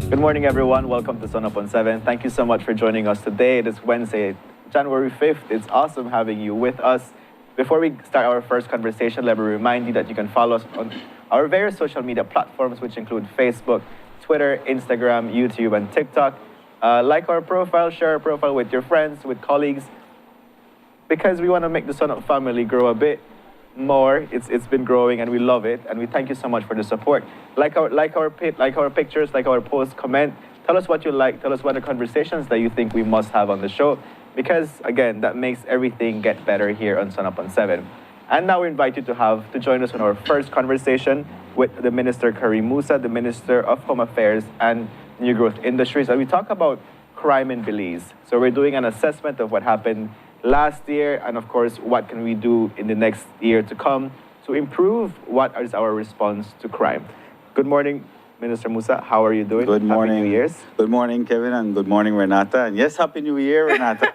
Good morning, everyone. Welcome to Sun Up on 7. Thank you so much for joining us today. It is Wednesday, January 5th. It's awesome having you with us. Before we start our first conversation, let me remind you that you can follow us on our various social media platforms, which include Facebook, Twitter, Instagram, YouTube, and TikTok. Like our profile, share our profile with your friends, with colleagues, because we want to make the Sun Up family grow a bit more. It's been growing, and we love it, and we thank you so much for the support. Like our pictures, like our posts, comment. Tell us what you like. Tell us what the conversations that you think we must have on the show, because again, that makes everything get better here on Sun Up on 7. And now we invite you to join us on our first conversation with the Minister Kareem Musa, the Minister of Home Affairs and New Growth Industries, and we talk about crime in Belize. So we're doing an assessment of what happened last year, and of course, what can we do in the next year to come to improve what is our response to crime. Good morning, Minister Musa. How are you doing? Good morning. Happy New Year's. Good morning, Kevin, and good morning, Renata. And yes, Happy New Year, Renata.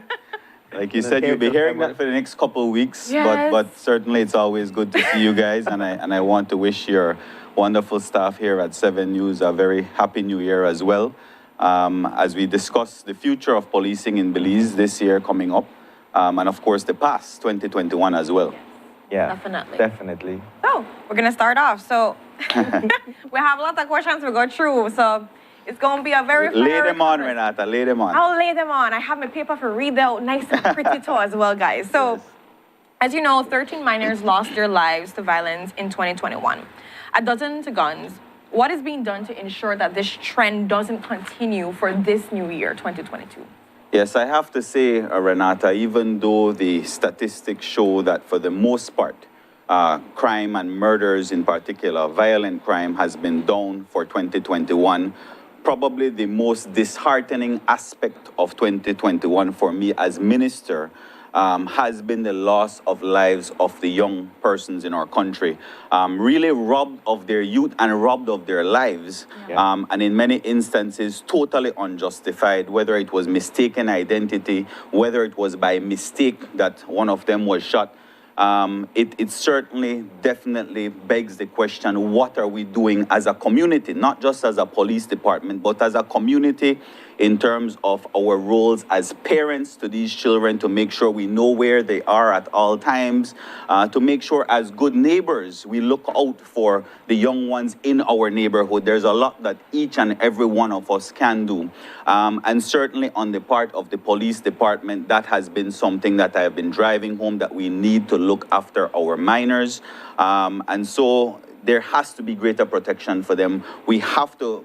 Like you said, you'll be hearing that for the next couple of weeks, yes. but certainly it's always good to see you guys, and I want to wish your wonderful staff here at 7 News a very Happy New Year as well, as we discuss the future of policing in Belize this year coming up. And of course, the past, 2021 as well. Yeah, definitely. So, we're going to start off. So, we have a lot of questions to go through. So, it's going to be a very Lay them on, Renata, lay them on. I'll lay them on. I have my paper for read out nice and pretty too as well, guys. So, as you know, 13 minors lost their lives to violence in 2021. A dozen to guns. What is being done to ensure that this trend doesn't continue for this new year, 2022? Yes, I have to say, Renata, even though the statistics show that for the most part, crime and murders in particular, violent crime has been down for 2021, probably the most disheartening aspect of 2021 for me as minister has been the loss of lives of the young persons in our country, really robbed of their youth and robbed of their lives, and in many instances totally unjustified, whether it was mistaken identity, whether it was by mistake that one of them was shot. It certainly, definitely begs the question, what are we doing as a community, not just as a police department, but as a community in terms of our roles as parents to these children, to make sure we know where they are at all times, to make sure as good neighbors we look out for the young ones in our neighborhood. There's a lot that each and every one of us can do. And certainly on the part of the police department, that has been something that I have been driving home, that we need to look after our minors. And so there has to be greater protection for them. We have to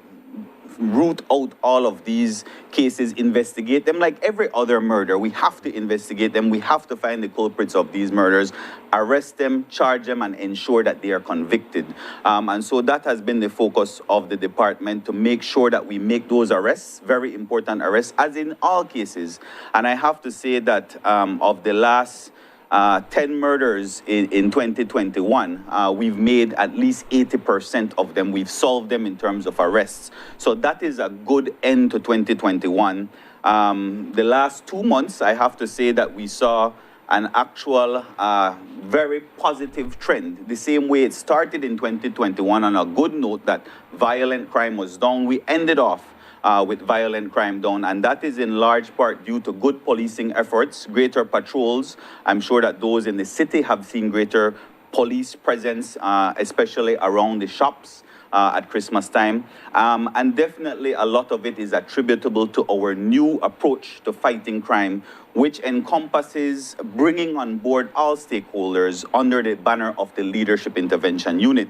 root out all of these cases, investigate them like every other murder. We have to investigate them. We have to find the culprits of these murders, arrest them, charge them, and ensure that they are convicted. And so that has been the focus of the department, to make sure that we make those arrests, very important arrests, as in all cases. And I have to say that of the last 10 murders in 2021, we've made at least 80% of them. We've solved them in terms of arrests. So that is a good end to 2021. The last 2 months, I have to say that we saw an actual very positive trend. The same way it started in 2021 on a good note, that violent crime was down, we ended off with violent crime down, and that is in large part due to good policing efforts, greater patrols. I'm sure that those in the city have seen greater police presence, especially around the shops at Christmas time. And definitely a lot of it is attributable to our new approach to fighting crime, which encompasses bringing on board all stakeholders under the banner of the Leadership Intervention Unit.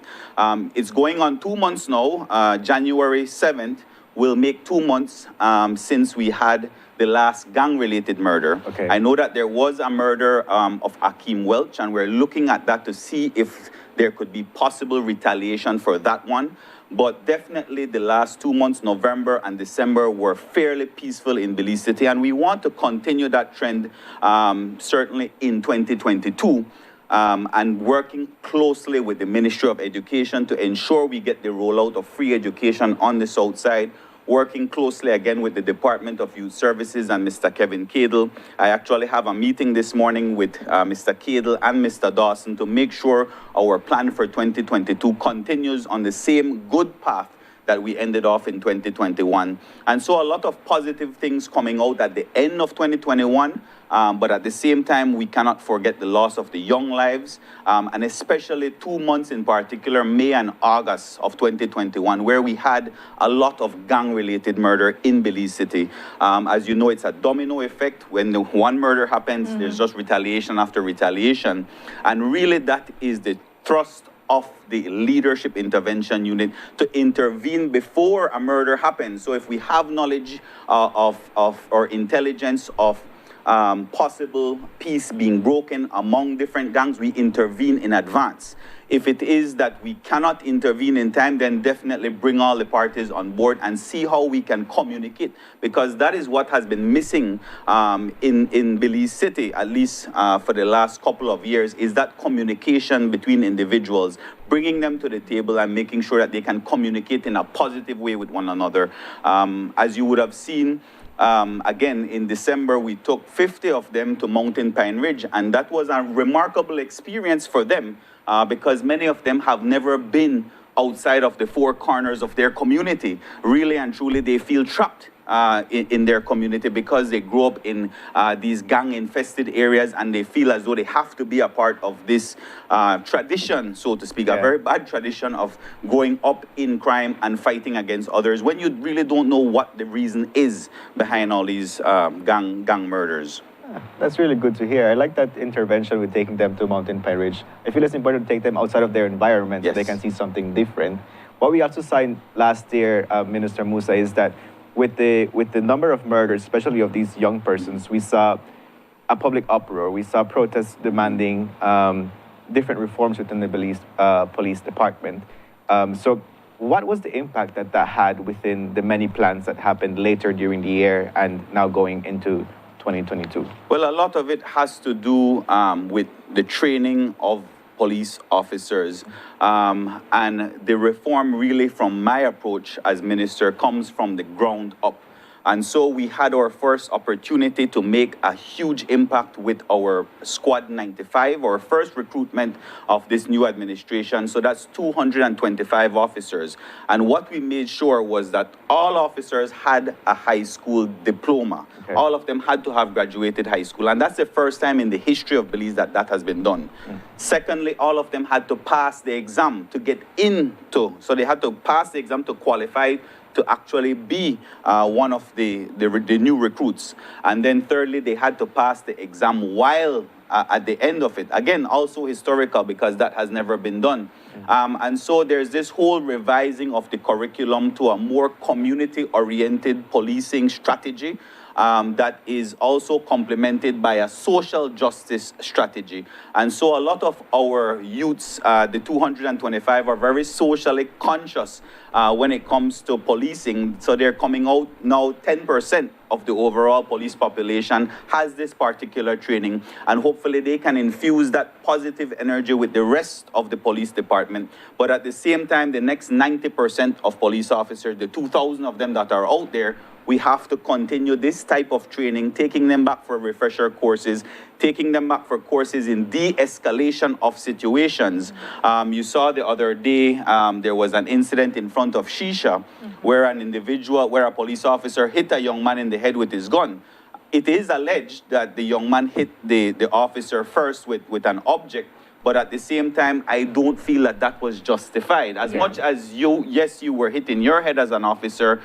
It's going on 2 months now. January 7th will make 2 months since we had the last gang-related murder. Okay. I know that there was a murder of Akeem Welch, and we're looking at that to see if there could be possible retaliation for that one. But definitely the last 2 months, November and December, were fairly peaceful in Belize City, and we want to continue that trend certainly in 2022. And working closely with the Ministry of Education to ensure we get the rollout of free education on the South Side, working closely again with the Department of Youth Services and Mr. Kevin Cadle. I actually have a meeting this morning with Mr. Cadle and Mr. Dawson to make sure our plan for 2022 continues on the same good path that we ended off in 2021. And so a lot of positive things coming out at the end of 2021. But at the same time, we cannot forget the loss of the young lives, and especially 2 months in particular, May and August of 2021, where we had a lot of gang-related murder in Belize City. As you know, it's a domino effect. When the one murder happens, there's just retaliation after retaliation. And really, that is the thrust of the leadership intervention unit to intervene before a murder happens. So if we have knowledge or intelligence of possible peace being broken among different gangs, we intervene in advance. If it is that we cannot intervene in time, then definitely bring all the parties on board and see how we can communicate, because that is what has been missing in Belize City, at least for the last couple of years, is that communication between individuals, bringing them to the table and making sure that they can communicate in a positive way with one another. As you would have seen, again, in December, we took 50 of them to Mountain Pine Ridge, and that was a remarkable experience for them because many of them have never been outside of the four corners of their community. Really and truly, they feel trapped in their community because they grew up in these gang-infested areas, and they feel as though they have to be a part of this tradition, so to speak, a very bad tradition of going up in crime and fighting against others when you really don't know what the reason is behind all these gang murders. That's really good to hear. I like that intervention with taking them to Mountain Pine Ridge. I feel it's important to take them outside of their environment so they can see something different. What we also signed last year, Minister Musa, is that with the number of murders, especially of these young persons, we saw a public uproar. We saw protests demanding different reforms within the Belize Police Department. So what was the impact that that had within the many plans that happened later during the year and now going into 2022? Well, a lot of it has to do with the training of police officers. And the reform really, from my approach as minister, comes from the ground up. And so we had our first opportunity to make a huge impact with our Squad 95, our first recruitment of this new administration. So that's 225 officers. And what we made sure was that all officers had a high school diploma. Okay. All of them had to have graduated high school. And that's the first time in the history of Belize that that has been done. Secondly, all of them had to pass the exam to get into. So they had to pass the exam to qualify to actually be one of the new recruits. And then thirdly, they had to pass the exam while at the end of it. Again, also historical because that has never been done. And so there's this whole revising of the curriculum to a more community-oriented policing strategy that is also complemented by a social justice strategy. And so a lot of our youths, the 225, are very socially conscious when it comes to policing. So they're coming out now, 10% of the overall police population has this particular training, and hopefully they can infuse that positive energy with the rest of the police department. But at the same time, the next 90% of police officers, the 2,000 of them that are out there, we have to continue this type of training, taking them back for refresher courses, taking them back for courses in de-escalation of situations. You saw the other day, there was an incident in front of Shisha where a police officer hit a young man in the head with his gun. It is alleged that the young man hit the officer first with an object, but at the same time, I don't feel that that was justified. As much as you were hit in your head as an officer,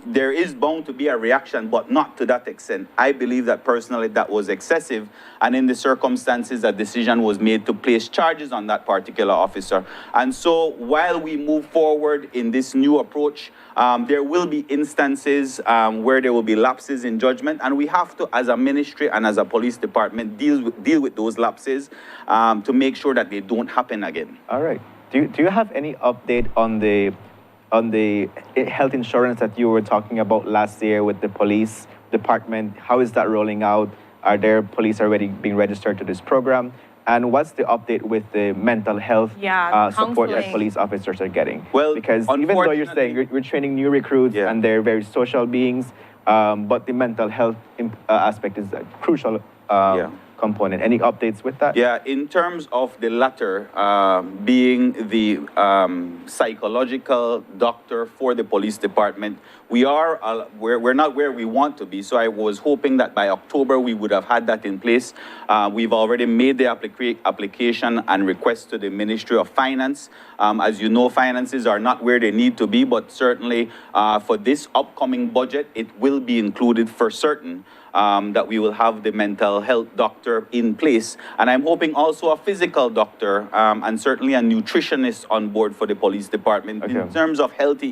there is bound to be a reaction, but not to that extent. I believe that personally that was excessive, and in the circumstances, a decision was made to place charges on that particular officer. And so while we move forward in this new approach, there will be instances where there will be lapses in judgment, and we have to, as a ministry and as a police department, deal with those lapses to make sure that they don't happen again. All right. Do you have any update on the health insurance that you were talking about last year with the police department? How is that rolling out? Are there police already being registered to this program? And what's the update with the mental health support that police officers are getting? Well, because even though you're saying we're training new recruits and they're very social beings, but the mental health aspect is a crucial component. Any updates with that? Yeah, in terms of the latter, being the psychological doctor for the police department, we're not where we want to be. So I was hoping that by October we would have had that in place. We've already made the application and request to the Ministry of Finance. As you know, finances are not where they need to be, but certainly for this upcoming budget, it will be included for certain. That we will have the mental health doctor in place. And I'm hoping also a physical doctor and certainly a nutritionist on board for the police department in terms of healthy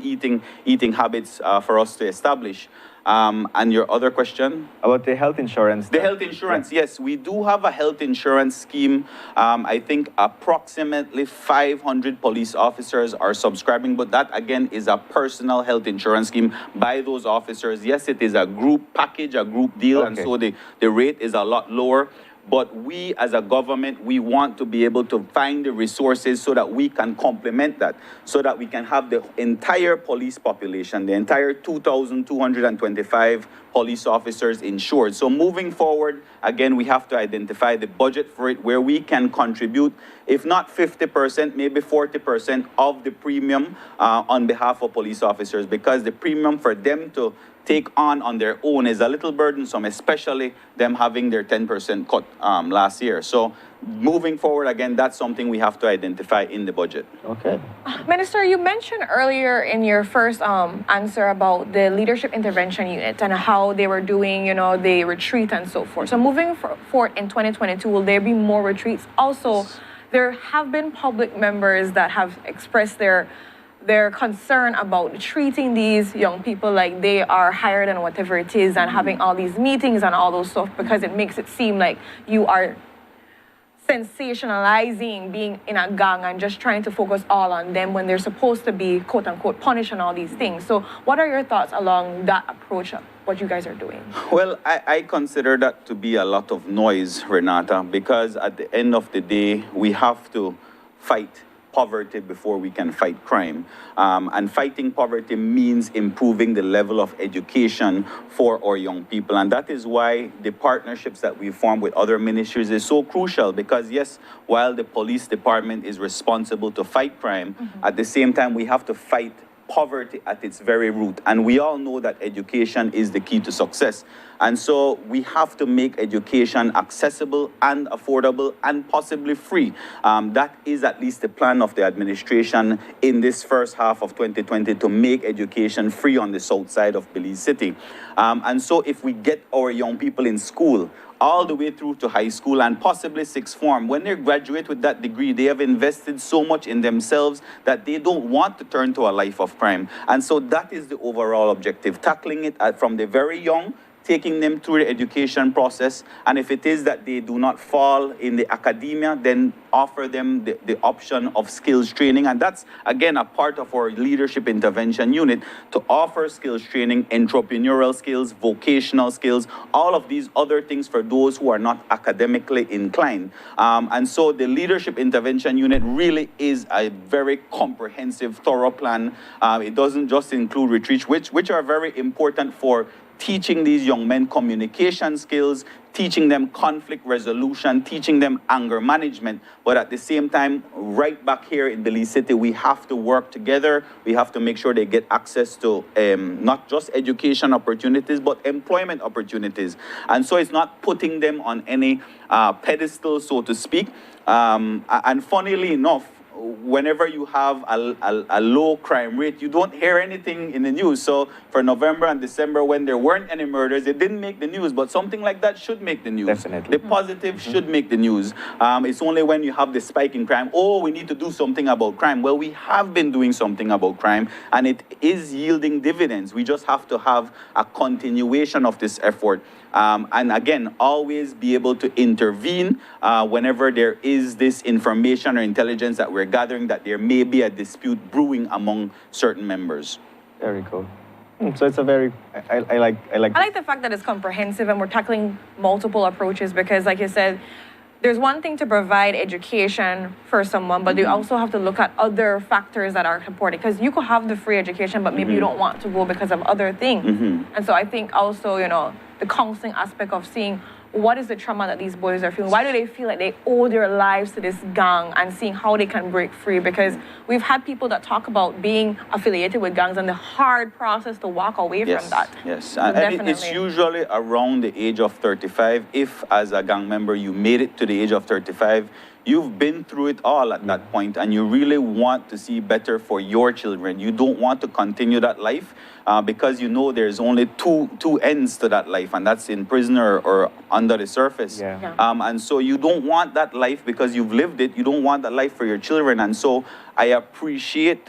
eating habits for us to establish. And your other question? About the health insurance. The health insurance, yes. We do have a health insurance scheme. I think approximately 500 police officers are subscribing, but that, again, is a personal health insurance scheme by those officers. Yes, it is a group package, a group deal, and so the rate is a lot lower. But we, as a government, we want to be able to find the resources so that we can complement that, so that we can have the entire police population, the entire 2,225 police officers insured. So moving forward, again, we have to identify the budget for it where we can contribute, if not 50%, maybe 40% of the premium on behalf of police officers, because the premium for them to take on their own is a little burdensome, especially them having their 10% cut last year. So moving forward, again, that's something we have to identify in the budget. Okay. Minister, you mentioned earlier in your first answer about the leadership intervention unit and how they were doing, the retreat and so forth. So moving forward in 2022, will there be more retreats? Also, there have been public members that have expressed their concern about treating these young people like they are higher than whatever it is and having all these meetings and all those stuff, because it makes it seem like you are sensationalizing being in a gang and just trying to focus all on them when they're supposed to be quote unquote punished and all these things. So what are your thoughts along that approach of what you guys are doing? Well, I consider that to be a lot of noise, Renata, because at the end of the day, we have to fight poverty before we can fight crime. And fighting poverty means improving the level of education for our young people. And that is why the partnerships that we form with other ministries is so crucial, because yes, while the police department is responsible to fight crime, at the same time, we have to fight poverty at its very root. And we all know that education is the key to success. And so we have to make education accessible and affordable and possibly free. That is at least the plan of the administration in this first half of 2020, to make education free on the south side of Belize City. And so if we get our young people in school, all the way through to high school and possibly sixth form, when they graduate with that degree, they have invested so much in themselves that they don't want to turn to a life of crime. And so that is the overall objective, tackling it from the very young, taking them through the education process. And if it is that they do not fall in the academia, then offer them the option of skills training. And that's, again, a part of our leadership intervention unit, to offer skills training, entrepreneurial skills, vocational skills, all of these other things for those who are not academically inclined. And so the leadership intervention unit really is a very comprehensive, thorough plan. It doesn't just include retreats, which are very important for teaching these young men communication skills, teaching them conflict resolution, teaching them anger management. But at the same time, right back here in Belize City, we have to work together. We have to make sure they get access to not just education opportunities, but employment opportunities. And so it's not putting them on any pedestal, so to speak. And funnily enough, whenever you have a low crime rate, you don't hear anything in the news. So for November and December, when there weren't any murders, it didn't make the news. But something like that should make the news. Definitely. The positive should make the news. It's only when you have the spike in crime, oh, we need to do something about crime. Well, we have been doing something about crime, and it is yielding dividends. We just have to have a continuation of this effort. And again, always be able to intervene whenever there is this information or intelligence that we're gathering that there may be a dispute brewing among certain members. Very cool. So it's a very, I like the fact that it's comprehensive and we're tackling multiple approaches, because like you said, there's one thing to provide education for someone, but you also have to look at other factors that are supported, because you could have the free education, but maybe you don't want to go because of other things. And so I think also, the counseling aspect of seeing what is the trauma that these boys are feeling? Why do they feel like they owe their lives to this gang, and seeing how they can break free? Because we've had people that talk about being affiliated with gangs and the hard process to walk away from that. Yes, So and definitely. it's usually around the age of 35. If, as a gang member, you made it to the age of 35, you've been through it all at that point, and you really want to see better for your children. You don't want to continue that life because you know there's only two ends to that life, and that's in prison or under the surface. And so you don't want that life because you've lived it. You don't want that life for your children. And so I appreciate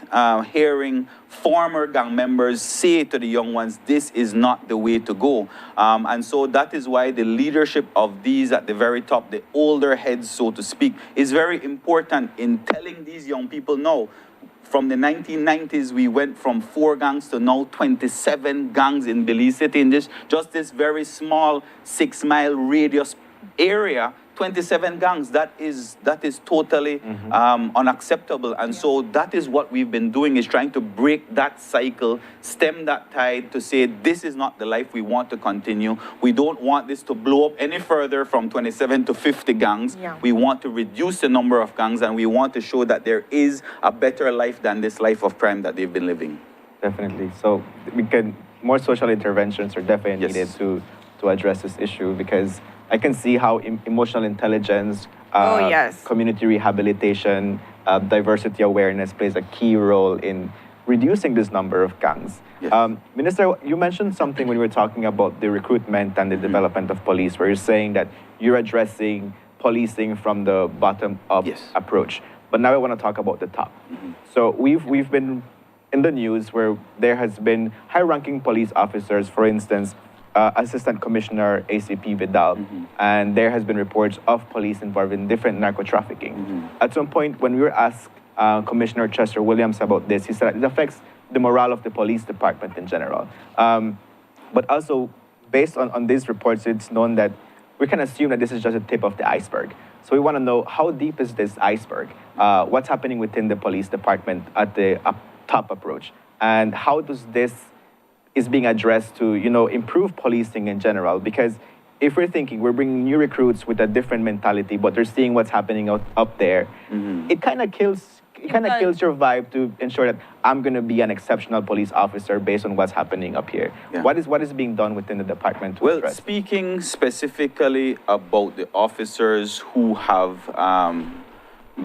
hearing former gang members say to the young ones, this is not the way to go. And so that is why the leadership of these at the very top, the older heads, so to speak, is very important in telling these young people, no, from the 1990s, we went from 4 gangs to now 27 gangs in Belize City, in just this very small 6-mile radius area. 27 gangs, that is totally unacceptable. And so that is what we've been doing, is trying to break that cycle, stem that tide, to say this is not the life we want to continue. We don't want this to blow up any further from 27 to 50 gangs. We want to reduce the number of gangs, and we want to show that there is a better life than this life of crime that they've been living. Definitely. So more social interventions are definitely needed to address this issue, because I can see how emotional intelligence, community rehabilitation, diversity awareness plays a key role in reducing this number of gangs. Minister, you mentioned something when we were talking about the recruitment and the development of police, where you're saying that you're addressing policing from the bottom-up approach. But now I want to talk about the top. So we've been in the news where there has been high-ranking police officers, for instance, Assistant Commissioner ACP Vidal, and there has been reports of police involved in different narco-trafficking. At some point, when we were asked Commissioner Chester Williams about this, he said it affects the morale of the police department in general. But also, based on these reports, it's known that we can assume that this is just a tip of the iceberg. So we want to know, how deep is this iceberg? What's happening within the police department at the top approach? And how does this is being addressed to, improve policing in general? Because if we're thinking we're bringing new recruits with a different mentality, but they're seeing what's happening up there, it kind of kills your vibe to ensure that I'm going to be an exceptional police officer based on what's happening up here. What is being done within the department? Well, speaking specifically about the officers who have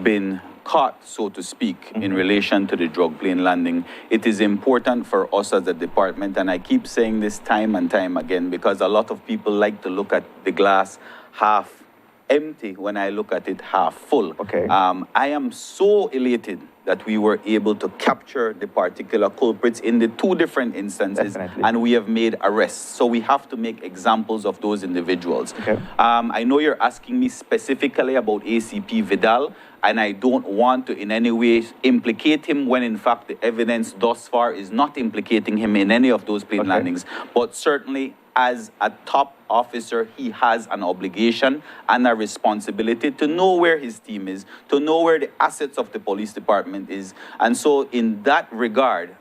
been caught, so to speak, in relation to the drug plane landing, it is important for us as a department, and I keep saying this time and time again, because a lot of people like to look at the glass half empty when I look at it half full. I am so elated that we were able to capture the particular culprits in the 2 different instances, and we have made arrests. So we have to make examples of those individuals. I know you're asking me specifically about ACP Vidal, and I don't want to in any way implicate him when in fact the evidence thus far is not implicating him in any of those plane landings. But certainly, as a top officer, he has an obligation and a responsibility to know where his team is, to know where the assets of the police department is. And so in that regard,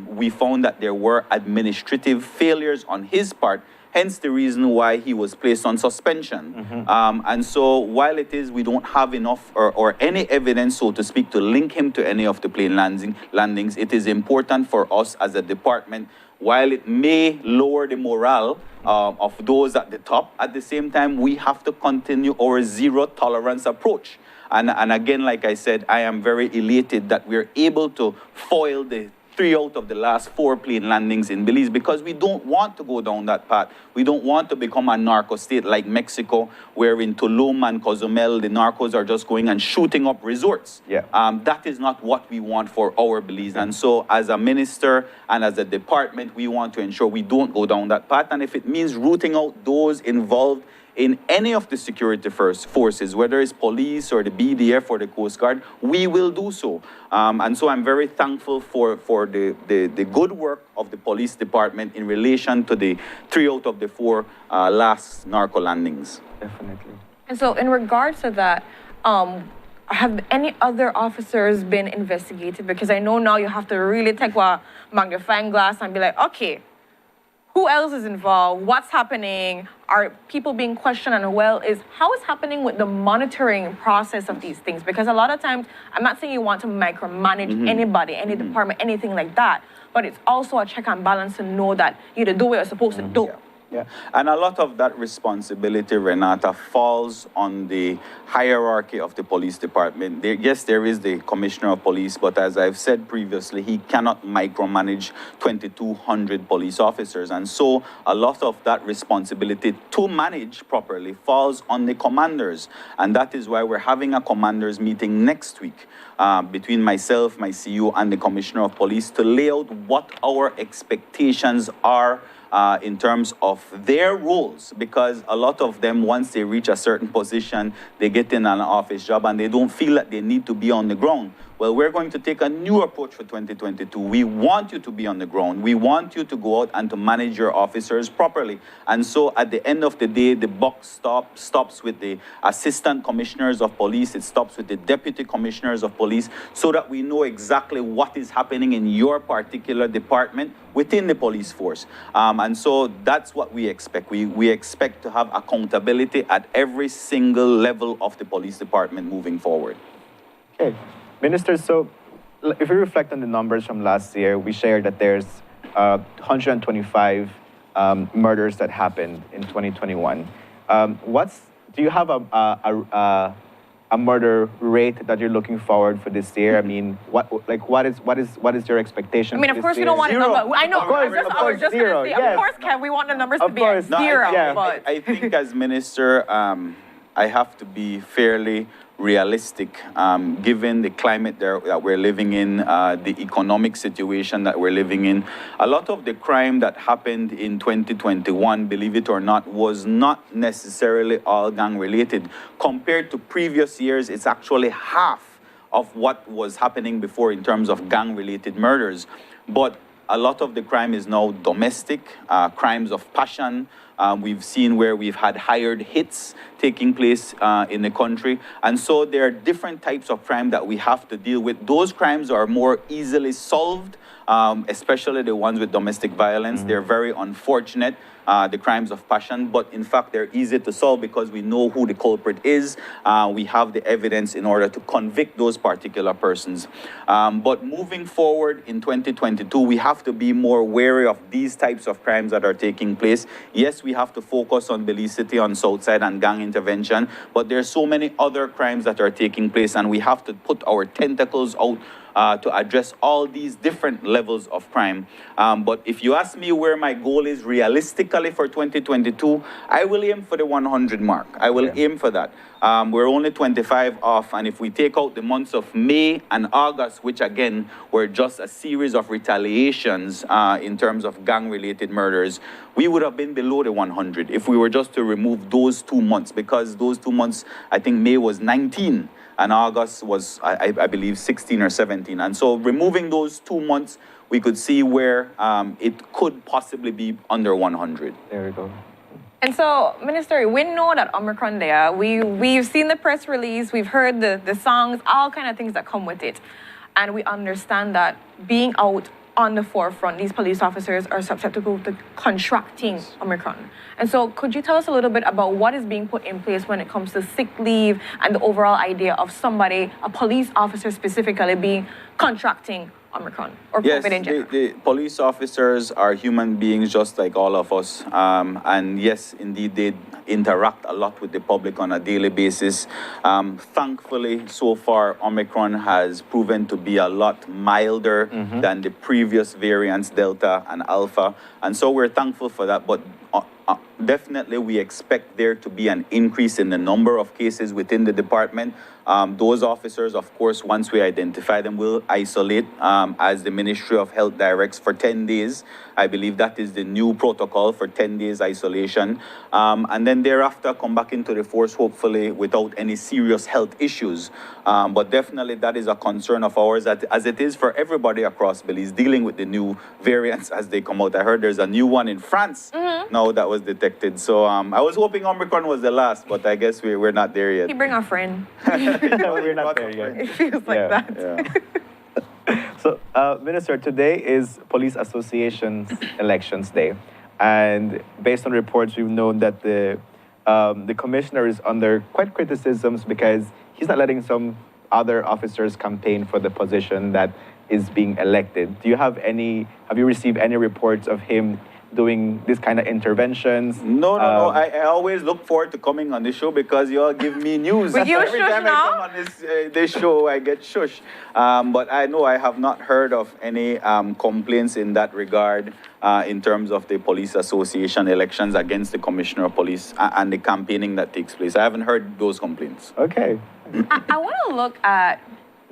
we found that there were administrative failures on his part, hence the reason why he was placed on suspension. And so while it is we don't have enough or any evidence, so to speak, to link him to any of the plane landings, it is important for us as a department, while it may lower the morale of those at the top, at the same time, we have to continue our zero tolerance approach. And again, like I said, I am very elated that we're able to foil the 3 out of the last 4 plane landings in Belize, because we don't want to go down that path. We don't want to become a narco state like Mexico, where in Tulum and Cozumel, the narcos are just going and shooting up resorts. That is not what we want for our Belize. And so as a minister and as a department, we want to ensure we don't go down that path. And if it means rooting out those involved in any of the security forces, whether it's police or the BDF or the Coast Guard, we will do so. And so I'm very thankful for the good work of the police department in relation to the 3 out of the 4 last narco landings. Definitely. And so in regards to that, have any other officers been investigated? Because I know now you have to really take a magnifying glass and be like, okay, who else is involved? What's happening? Are people being questioned? And well, is how is happening with the monitoring process of these things? Because a lot of times, I'm not saying you want to micromanage anybody, any department, anything like that, but it's also a check and balance to know that you do what you're supposed to do. Yeah, and a lot of that responsibility, Renata, falls on the hierarchy of the police department. Yes, there is the commissioner of police, but as I've said previously, he cannot micromanage 2,200 police officers. And so a lot of that responsibility to manage properly falls on the commanders. And that is why we're having a commanders meeting next week between myself, my CEO, and the commissioner of police to lay out what our expectations are in terms of their roles, because a lot of them, once they reach a certain position, they get in an office job and they don't feel that they need to be on the ground. Well, we're going to take a new approach for 2022. We want you to be on the ground. We want you to go out and to manage your officers properly. And so at the end of the day, the buck stops with the assistant commissioners of police. It stops with the deputy commissioners of police, so that we know exactly what is happening in your particular department within the police force. And so that's what we expect. We expect to have accountability at every single level of the police department moving forward. Okay. Minister, so if we reflect on the numbers from last year, we shared that there's 125 murders that happened in 2021. Do you have a murder rate that you're looking forward for this year? I mean, what is your expectation? I mean, of course, we don't want a number. I know. Of course, I was just zero. going to say, Yes. of course, Kev, we want the numbers to Of be course. at zero. But I think as minister, I have to be fairly realistic, given the climate that we're living in, the economic situation that we're living in. A lot of the crime that happened in 2021, believe it or not, was not necessarily all gang-related. Compared to previous years, it's actually half of what was happening before in terms of gang-related murders. But a lot of the crime is now domestic, crimes of passion. We've seen where we've had hired hits taking place in the country. And so there are different types of crime that we have to deal with. Those crimes are more easily solved, especially the ones with domestic violence. They're very unfortunate, the crimes of passion, but in fact, they're easy to solve because we know who the culprit is. We have the evidence in order to convict those particular persons. But moving forward in 2022, we have to be more wary of these types of crimes that are taking place. Yes, we have to focus on Belicity, on Southside, and gang intervention, but there are so many other crimes that are taking place, and we have to put our tentacles out to address all these different levels of crime. But if you ask me where my goal is realistically for 2022, I will aim for the 100 mark. I will aim for that. We're only 25 off, and if we take out the months of May and August, which again were just a series of retaliations in terms of gang-related murders, we would have been below the 100 if we were just to remove those 2 months, because those 2 months, I think May was 19, and August was, I believe, 16 or 17. And so removing those 2 months, we could see where it could possibly be under 100. There we go. And so, Minister, we know that Omicron there. We've seen the press release, we've heard the songs, all kind of things that come with it. And we understand that being out on the forefront, these police officers are susceptible to contracting Omicron. And so could you tell us a little bit about what is being put in place when it comes to sick leave and the overall idea of somebody, a police officer specifically, being contracting Omicron or COVID in general? The police officers are human beings just like all of us. And yes, indeed, they interact a lot with the public on a daily basis. Thankfully, so far, Omicron has proven to be a lot milder than the previous variants, Delta and Alpha. And so we're thankful for that. But definitely, we expect there to be an increase in the number of cases within the department. Those officers, of course, once we identify them, will isolate as the Ministry of Health directs for 10 days. I believe that is the new protocol for 10 days isolation. And then thereafter, come back into the force, hopefully, without any serious health issues. But definitely, that is a concern of ours, as it is for everybody across Belize, dealing with the new variants as they come out. I heard there's a new one in France now that was detected. So I was hoping Omicron was the last, but I guess we're not there yet. You bring a friend. No, we're not there yet. It feels like that. Yeah. So, Minister, today is Police Association's Elections Day. And based on reports, we've known that the commissioner is under quite criticisms because he's not letting some other officers campaign for the position that is being elected. Have you received any reports of him doing this kind of interventions? No. I always look forward to coming on this show because you all give me news. But you Every shush time now? I come on this show, I get shush. But I know I have not heard of any complaints in that regard in terms of the police association elections against the commissioner of police and the campaigning that takes place. I haven't heard those complaints. Okay. I want to look at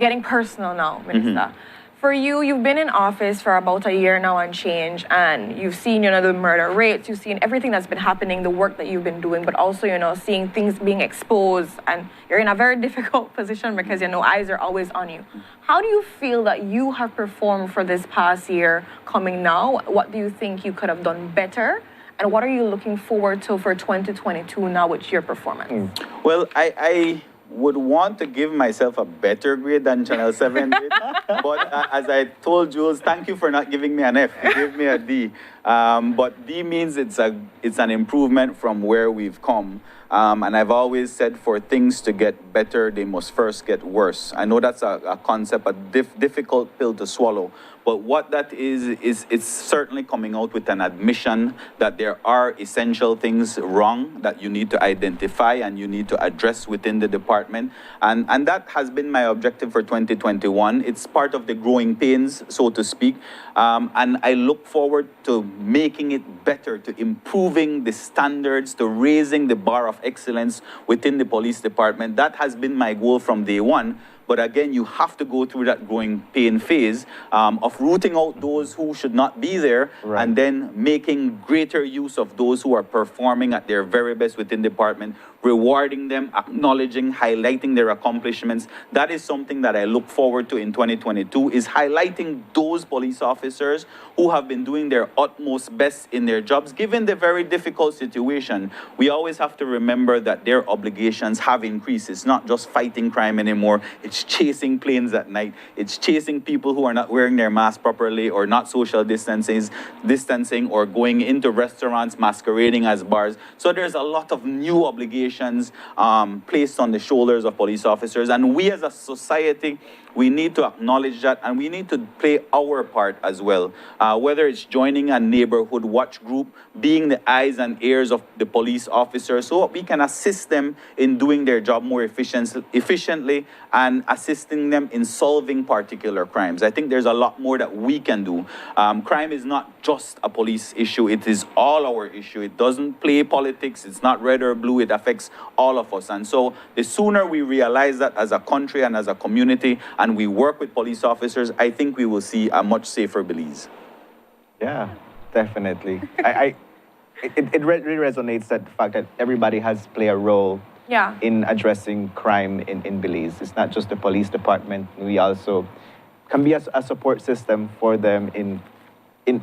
getting personal now, Minister. For you, you've been in office for about a year now and change, and you've seen, the murder rates, you've seen everything that's been happening, the work that you've been doing, but also, seeing things being exposed, and you're in a very difficult position because, eyes are always on you. How do you feel that you have performed for this past year coming now? What do you think you could have done better? And what are you looking forward to for 2022 now with your performance? Well, I would want to give myself a better grade than Channel 7 did. But as I told Jules, thank you for not giving me an F. You gave me a D. But D means it's an improvement from where we've come. And I've always said for things to get better, they must first get worse. I know that's a concept, a difficult pill to swallow. But what that is it's certainly coming out with an admission that there are essential things wrong that you need to identify and you need to address within the department. And that has been my objective for 2021. It's part of the growing pains, so to speak. And I look forward to making it better, to improving the standards, to raising the bar of excellence within the police department. That has been my goal from day one. But again, you have to go through that growing pain phase of rooting out those who should not be there, right, and then making greater use of those who are performing at their very best within the department, rewarding them, acknowledging, highlighting their accomplishments. That is something that I look forward to in 2022, is highlighting those police officers who have been doing their utmost best in their jobs, given the very difficult situation. We always have to remember that their obligations have increased. It's not just fighting crime anymore. It's chasing planes at night. It's chasing people who are not wearing their mask properly or not social distancing or going into restaurants masquerading as bars. So there's a lot of new obligations placed on the shoulders of police officers. And we as a society, we need to acknowledge that, and we need to play our part as well. Whether it's joining a neighborhood watch group, being the eyes and ears of the police officers, so we can assist them in doing their job more efficiently and assisting them in solving particular crimes. I think there's a lot more that we can do. Crime is not just a police issue. It is all our issue. It doesn't play politics. It's not red or blue. It affects all of us. And so the sooner we realize that as a country and as a community, and we work with police officers, I think we will see a much safer Belize. Yeah, definitely. It really resonates, that fact that everybody has to play a role in addressing crime in Belize. It's not just the police department. We also can be a support system for them in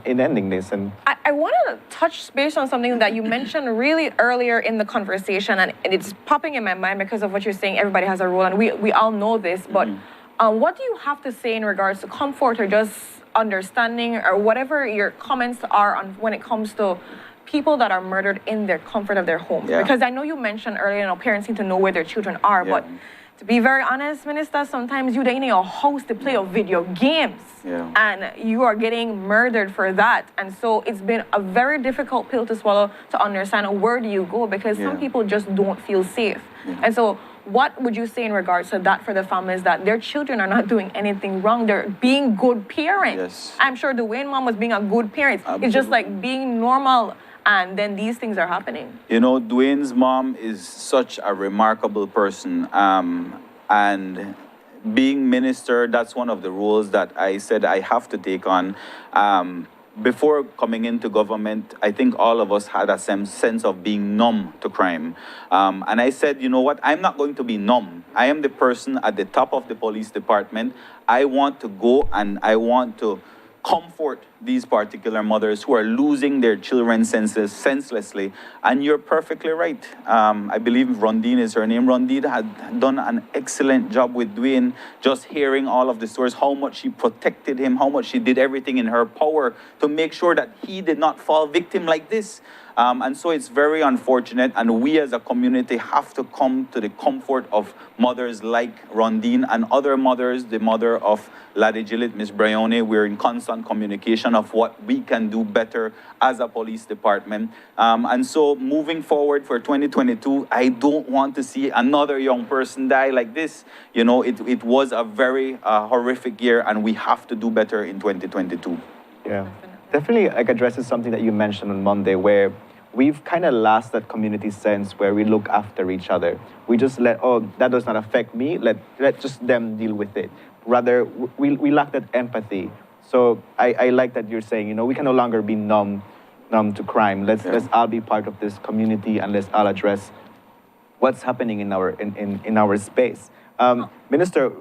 ending this. And I want to touch base on something that you mentioned really earlier in the conversation, and it's popping in my mind because of what you're saying. Everybody has a role, and we all know this, but what do you have to say in regards to comfort or just understanding or whatever your comments are on when it comes to people that are murdered in their comfort of their homes? Yeah. Because I know you mentioned earlier, parents need to know where their children are, but to be very honest, Minister, sometimes you're in your house to play video games, and you are getting murdered for that. And so it's been a very difficult pill to swallow to understand where do you go, because some people just don't feel safe. And so what would you say in regards to that for the families that their children are not doing anything wrong? They're being good parents. Yes. I'm sure Dwayne mom was being a good parent. Absolutely. It's just like being normal, and then these things are happening. Dwayne's mom is such a remarkable person. And being minister, that's one of the roles that I said I have to take on. Before coming into government, I think all of us had a sense of being numb to crime. And I said, you know what, I'm not going to be numb. I am the person at the top of the police department. I want to go and I want to comfort these particular mothers who are losing their children senselessly. And you're perfectly right. I believe Rondine is her name. Rondine had done an excellent job with Dwayne, just hearing all of the stories, how much she protected him, how much she did everything in her power to make sure that he did not fall victim like this. And so it's very unfortunate, and we as a community have to come to the comfort of mothers like Rondine and other mothers, the mother of Lady Gillett, Miss Bryony. We're in constant communication of what we can do better as a police department. And so moving forward for 2022, I don't want to see another young person die like this. You know, it was a very horrific year, and we have to do better in 2022. Yeah, definitely like addresses something that you mentioned on Monday, where we've kind of lost that community sense where we look after each other. We just that does not affect me, let just them deal with it. Rather, we lack that empathy. So I like that you're saying, you know, we can no longer be numb to crime. Let's all be part of this community, and let's all address what's happening in our space. Minister,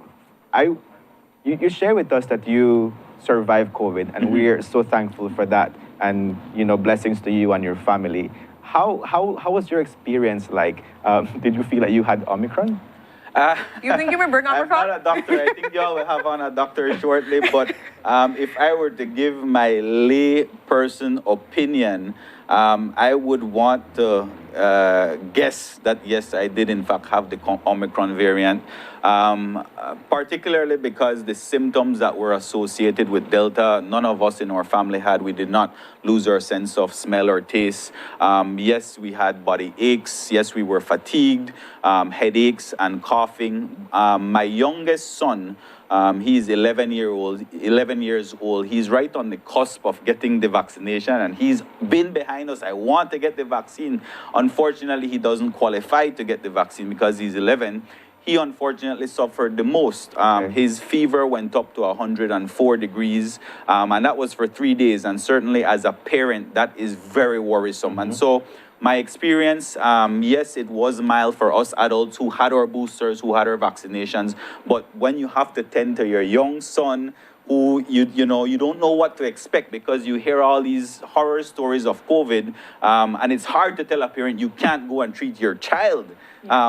you share with us that you survived COVID, and we're so thankful for that. And, you know, blessings to you and your family. How was your experience like? Did you feel like you had Omicron? You think you will bring Omicron? I'm not a doctor. I think y'all will have on a doctor shortly. But if I were to give my lay person opinion, I would want to guess that, yes, I did in fact have the Omicron variant, particularly because the symptoms that were associated with Delta, none of us in our family had. We did not lose our sense of smell or taste. Yes, we had body aches. Yes, we were fatigued, headaches and coughing. My youngest son, he's 11 years old. He's right on the cusp of getting the vaccination, and he's been behind us. I want to get the vaccine. Unfortunately, he doesn't qualify to get the vaccine because he's 11. He unfortunately suffered the most. His fever went up to 104 degrees, and that was for 3 days. And certainly as a parent, that is very worrisome. And so my experience, yes, it was mild for us adults who had our boosters, who had our vaccinations. But when you have to tend to your young son, who you don't know what to expect because you hear all these horror stories of COVID, and it's hard to tell a parent you can't go and treat your child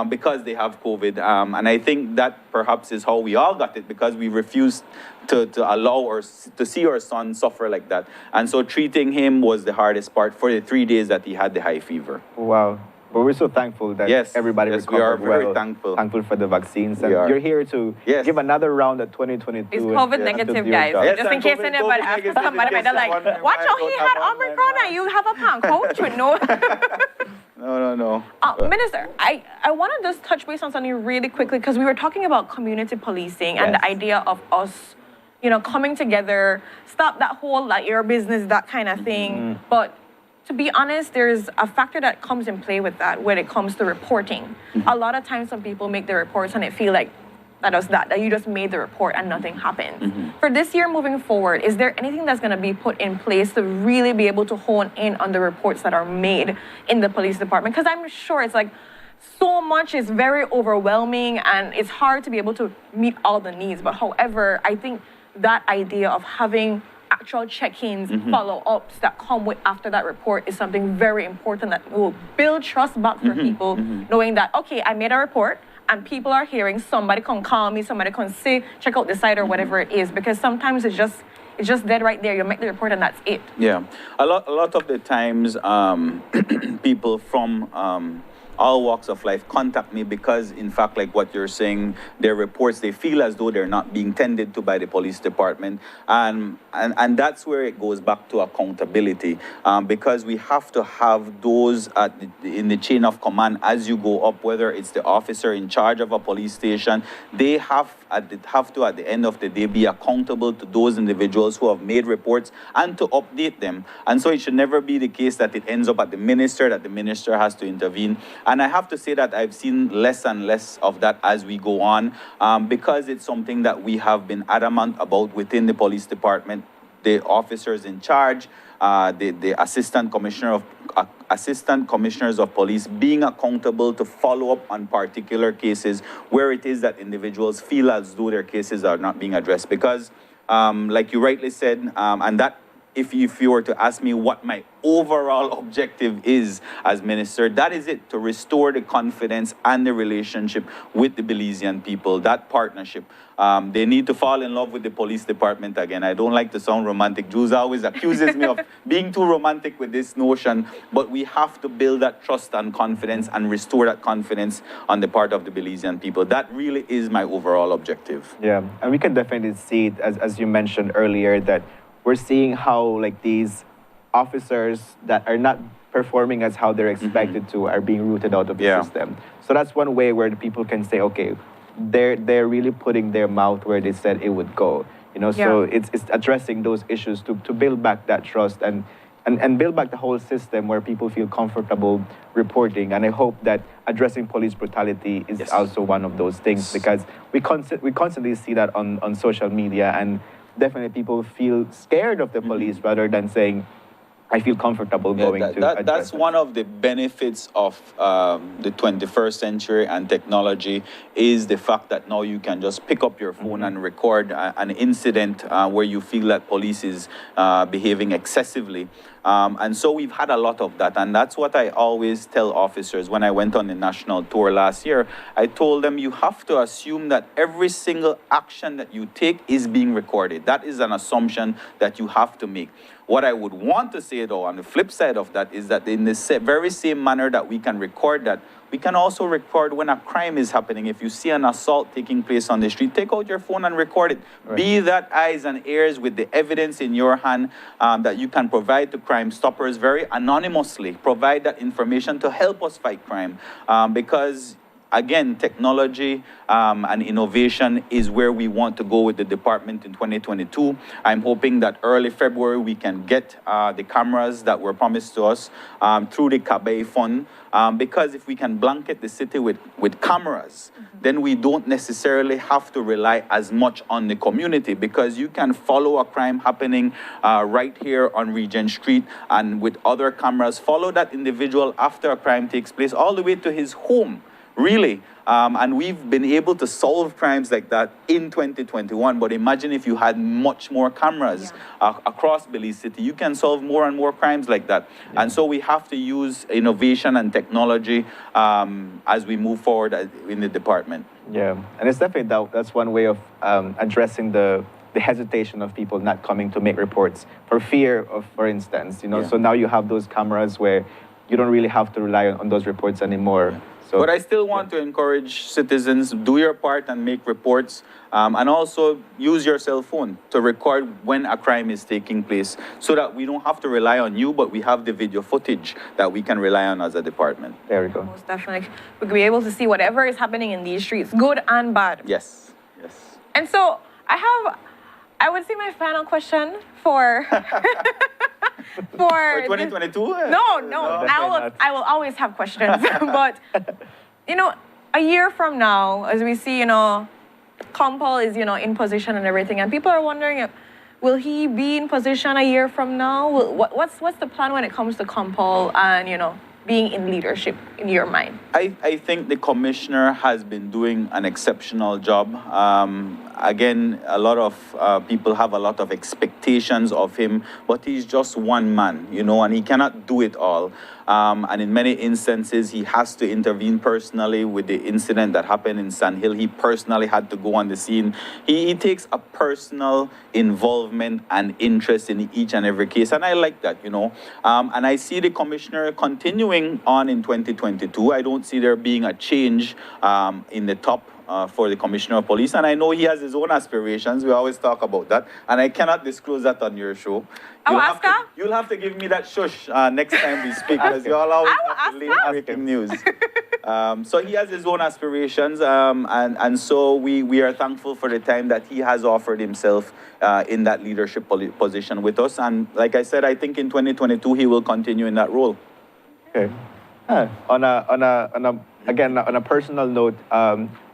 because they have COVID. And I think that perhaps is how we all got it, because we refused to allow or to see our son suffer like that. And so treating him was the hardest part for the 3 days that he had the high fever. Wow. But we're so thankful that everybody recovered we are very well. thankful. Thankful for the vaccines. And you're here to give another round at 2022. It's COVID negative, guys. Yes, just in case anybody asks somebody, they're like, watch out, he had Omicron and you have a pan coach. No. No. Minister, I want to just touch base on something really quickly, because we were talking about community policing and the idea of us, coming together, stop that whole like your business, that kind of thing. But to be honest, there's a factor that comes in play with that when it comes to reporting. A lot of times some people make the reports and it feel like that you just made the report and nothing happened. For this year moving forward, is there anything that's going to be put in place to really be able to hone in on the reports that are made in the police department? Because I'm sure it's like so much is very overwhelming and it's hard to be able to meet all the needs. But however, I think that idea of having actual check-ins, follow-ups that come with after that report is something very important that will build trust back for people, knowing that, okay, I made a report and people are hearing, somebody can call me, somebody can say, check out the site or whatever it is, because sometimes it's just dead right there. You make the report and that's it. Yeah, a lot of the times people from all walks of life contact me because, in fact, like what you're saying, their reports, they feel as though they're not being tended to by the police department. And that's where it goes back to accountability, because we have to have those in the chain of command as you go up, whether it's the officer in charge of a police station, they have to, at the end of the day, be accountable to those individuals who have made reports and to update them. And so it should never be the case that it ends up at the minister, that the minister has to intervene. And I have to say that I've seen less and less of that as we go on, because it's something that we have been adamant about within the police department. The officers in charge, the assistant commissioners of police being accountable to follow up on particular cases where it is that individuals feel as though their cases are not being addressed. Because like you rightly said, and that if you were to ask me what my overall objective is as minister, that is it, to restore the confidence and the relationship with the Belizean people, that partnership. They need to fall in love with the police department again. I don't like to sound romantic. Jules always accuses me of being too romantic with this notion, but we have to build that trust and confidence and restore that confidence on the part of the Belizean people. That really is my overall objective. Yeah, and we can definitely see it, as you mentioned earlier, that we're seeing how like these officers that are not performing as how they're expected to are being rooted out of the system. So that's one way where the people can say, okay, they're really putting their mouth where they said it would go. So it's addressing those issues to build back that trust and build back the whole system where people feel comfortable reporting. And I hope that addressing police brutality is also one of those things, because we constantly see that on social media, and definitely people feel scared of the police rather than saying, I feel comfortable going to address That's it. one of the benefits of the 21st century and technology, is the fact that now you can just pick up your phone and record an incident where you feel that police is behaving excessively. And so we've had a lot of that. And that's what I always tell officers when I went on the national tour last year. I told them, you have to assume that every single action that you take is being recorded. That is an assumption that you have to make. What I would want to say, though, on the flip side of that, is that in the very same manner that we can record that, we can also record when a crime is happening. If you see an assault taking place on the street, take out your phone and record it. Right. Be that eyes and ears with the evidence in your hand that you can provide to Crime Stoppers very anonymously. Provide that information to help us fight crime. Because again, technology and innovation is where we want to go with the department in 2022. I'm hoping that early February we can get the cameras that were promised to us through the Kabe Fund. Because if we can blanket the city with cameras, then we don't necessarily have to rely as much on the community, because you can follow a crime happening right here on Regent Street, and with other cameras, follow that individual after a crime takes place all the way to his home. Really. And we've been able to solve crimes like that in 2021. But imagine if you had much more cameras across Belize City. You can solve more and more crimes like that. Yeah. And so we have to use innovation and technology as we move forward in the department. Yeah, and it's definitely that's one way of addressing the hesitation of people not coming to make reports for fear of, for instance, so now you have those cameras where you don't really have to rely on those reports anymore. Yeah. But I still want to encourage citizens, do your part and make reports, and also use your cell phone to record when a crime is taking place, so that we don't have to rely on you, but we have the video footage that we can rely on as a department. There we go. Most definitely. We'll be able to see whatever is happening in these streets, good and bad. Yes, yes. And so I would say my final question for... For 2022? No. I will always have questions. But, a year from now, as we see, Compol is, in position and everything, and people are wondering, will he be in position a year from now? What's the plan when it comes to Compol and, being in leadership in your mind? I think the commissioner has been doing an exceptional job. Again, a lot of people have a lot of expectations of him, but he's just one man, and he cannot do it all. And in many instances, he has to intervene personally with the incident that happened in Sand Hill. He personally had to go on the scene. He takes a personal involvement and interest in each and every case, and I like that, And I see the commissioner continuing on in 2022. I don't see there being a change in the top for the Commissioner of Police. And I know he has his own aspirations. We always talk about that. And I cannot disclose that on your show. You'll have to give me that shush next time we speak, because you all always have to leave breaking news. So he has his own aspirations. And so we are thankful for the time that he has offered himself in that leadership position with us. And like I said, I think in 2022, he will continue in that role. Okay. On a personal note,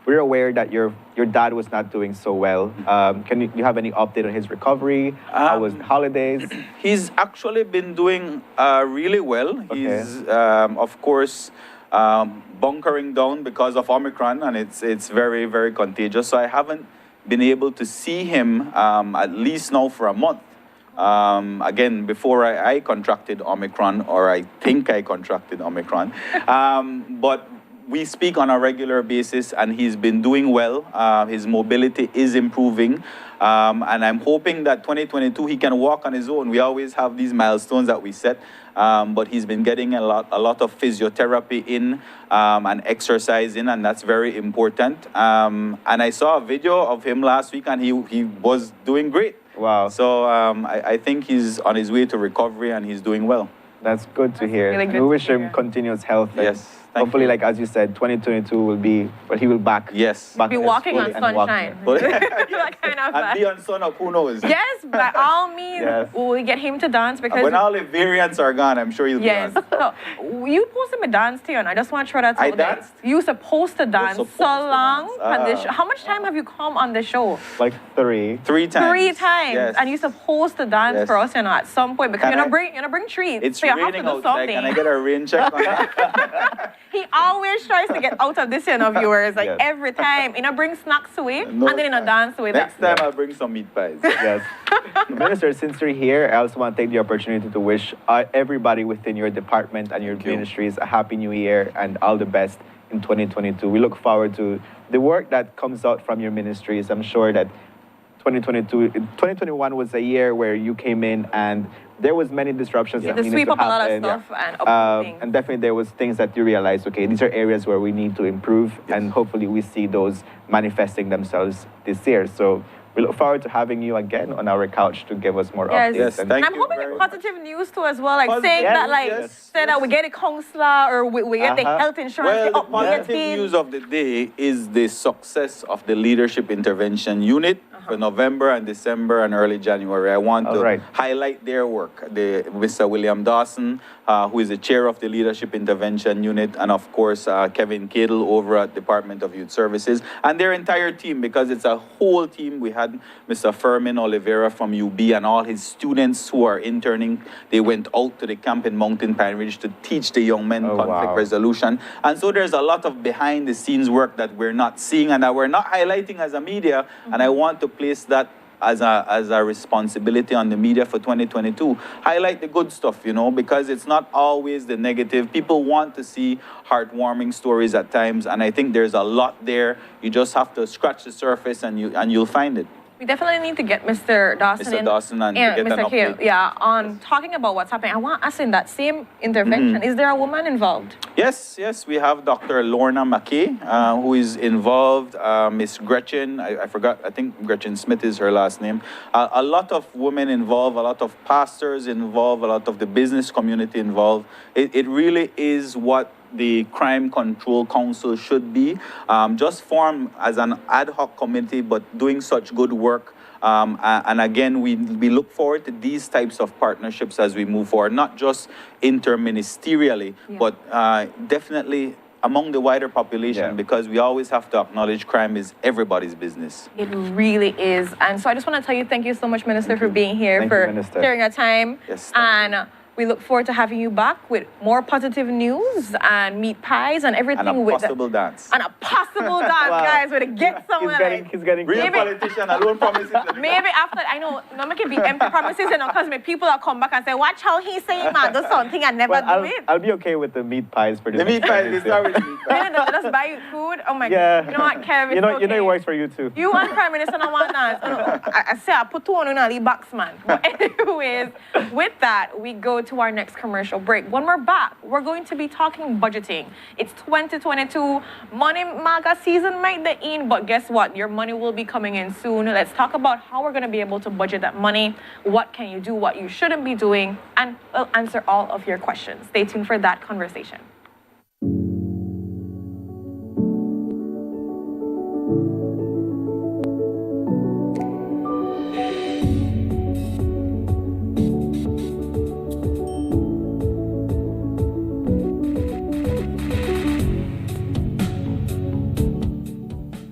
we're aware that your dad was not doing so well. Do you have any update on his recovery? How was the holidays? He's actually been doing really well. Okay. He's, of course, bunkering down because of Omicron, and it's very, very contagious. So I haven't been able to see him at least now for a month. Again, before I contracted Omicron, or I think I contracted Omicron, but we speak on a regular basis, and he's been doing well. His mobility is improving, and I'm hoping that 2022 he can walk on his own. We always have these milestones that we set, but he's been getting a lot of physiotherapy in and exercise in, and that's very important. And I saw a video of him last week, and he was doing great. Wow. So I think he's on his way to recovery, and he's doing well. That's good to hear. really good We to wish him hear. continuous health. and Yes, thank hopefully, you. like as you said, 2022 will be, well, he will back. Yes. back Be as walking on fully and walking. sunshine. That kind of And be on sun up, who knows? Yes, by all means, Yes. we'll get him to dance because When all the variants are gone, I'm sure he'll yes. be on. So, you posted me dance, Tion. I just want to throw that I out there. danced? You supposed to dance supposed so to long dance. on this Ah. show. How much time have you come on the show? Like 3. 3 times. 3 times, Yes. and you're supposed to dance Yes. for us, at some point because Can you're I- gonna bring treats. It's so you have to raining do outside. something. Can I get a rain check on that? He always tries to get out of this of yours, like Yes. every time. Bring snacks away, No, and then dance away. Next That. time I'll bring some meat pies. Yes. Minister, since you're here, I also want to take the opportunity to wish everybody within your department and your Thank you. ministries a happy new year and all the best in 2022. We look forward to the work that comes out from your ministries. I'm sure that 2021 was a year where you came in and there was many disruptions that To needed sweep to up a lot of happen. stuff and uproot things. And definitely there was things that you realized, okay, these are areas where we need to improve, and hopefully we see those manifesting themselves this year. So we look forward to having you again on our couch to give us more Yes. updates. Yes, and thank I'm you hoping very positive news too as well, like Positive saying that, news, like, yes, say that we get a counselor or we get the Uh-huh. health insurance. Well, the up we get positive paid. news of the day is the success of the Leadership Intervention Unit for November and December and early January. I want to Alright. highlight their work. Mr. William Dawson, who is the chair of the Leadership Intervention Unit, and of course, Kevin Cadle over at Department of Youth Services, and their entire team, because it's a whole team. We had Mr. Fermin Oliveira from UB and all his students who are interning. They went out to the camp in Mountain Pine Ridge to teach the young men Oh, conflict wow. resolution. And so there's a lot of behind the scenes work that we're not seeing and that we're not highlighting as a media. And I want to place that as a responsibility on the media for 2022. Highlight the good stuff, because it's not always the negative. People want to see heartwarming stories at times, and I think there's a lot there. You just have to scratch the surface and you'll find it. We definitely need to get Mr. Dawson Mr. in. Dawson and get an Mr. Kale, update. yeah, on talking about what's happening. I want to ask in that same intervention, is there a woman involved? Yes, we have Dr. Lorna Mckay, who is involved, Miss Gretchen, I forgot, I think Gretchen Smith is her last name. A lot of women involved, a lot of pastors involved, a lot of the business community involved. It really is what the Crime Control Council should be, just formed as an ad hoc committee, but doing such good work. And again, we look forward to these types of partnerships as we move forward, not just interministerially, but definitely among the wider population, because we always have to acknowledge crime is everybody's business. It really is. And so I just want to tell you thank you so much, Minister, for being here, Thank you, for Minister. sharing your time. Yes, thank and we look forward to having you back with more positive news and meat pies and everything. And a with possible dance. And a possible dance, Wow. guys, with a get somewhere. He's getting Real Maybe- politician alone promises. Maybe after, I know, no make it be empty promises, because people will come back and say, watch how he say, man, do something and never Well, do it. I'll be okay with the meat pies for The this. meat pies, it's not really meat pies. You know, just buy you food. Oh my Yeah. God. You know what, Kevin? You know it works for you too. You want Prime Minister and I want dance. I say I put two on the box, man. But anyways, with that, we go to our next commercial break. When we're back, we're going to be talking budgeting. It's 2022. Money maga season might be in, but guess what? Your money will be coming in soon. Let's talk about how we're going to be able to budget that money. What can you do? What you shouldn't be doing? And we'll answer all of your questions. Stay tuned for that conversation.